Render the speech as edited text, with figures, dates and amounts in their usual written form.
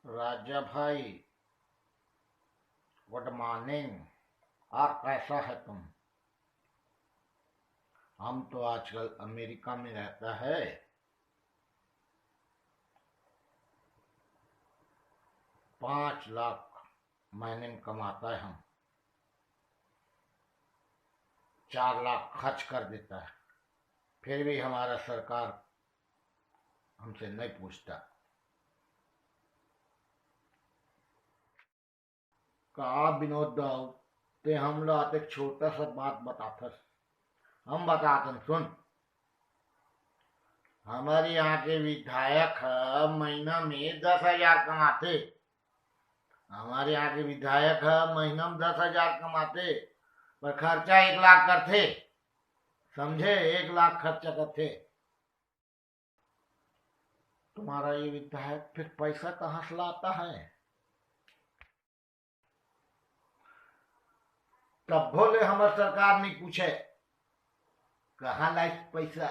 राजा भाई, good morning. और कैसा है तुम? हम तो आजकल अमेरिका में रहता है। 5 लाख महीने में कमाता है। हम 4 लाख खर्च कर देता है, फिर भी हमारा सरकार हमसे नहीं पूछता। कहा विनोद दाऊ ते हम लोग एक छोटा सा बात बताते। हम बताते सुन। हमारे यहाँ के विधायक महीना में 10,000 कमाते। हमारे यहाँ के विधायक महीना में 10,000 कमाते, पर खर्चा 1 लाख करते। समझे? 1 लाख खर्चा करते। तुम्हारा ये विधायक फिर पैसा कहाँ से लाता है? तब भोले हमार सरकार नहीं पूछे कहाँ लाई पैसा।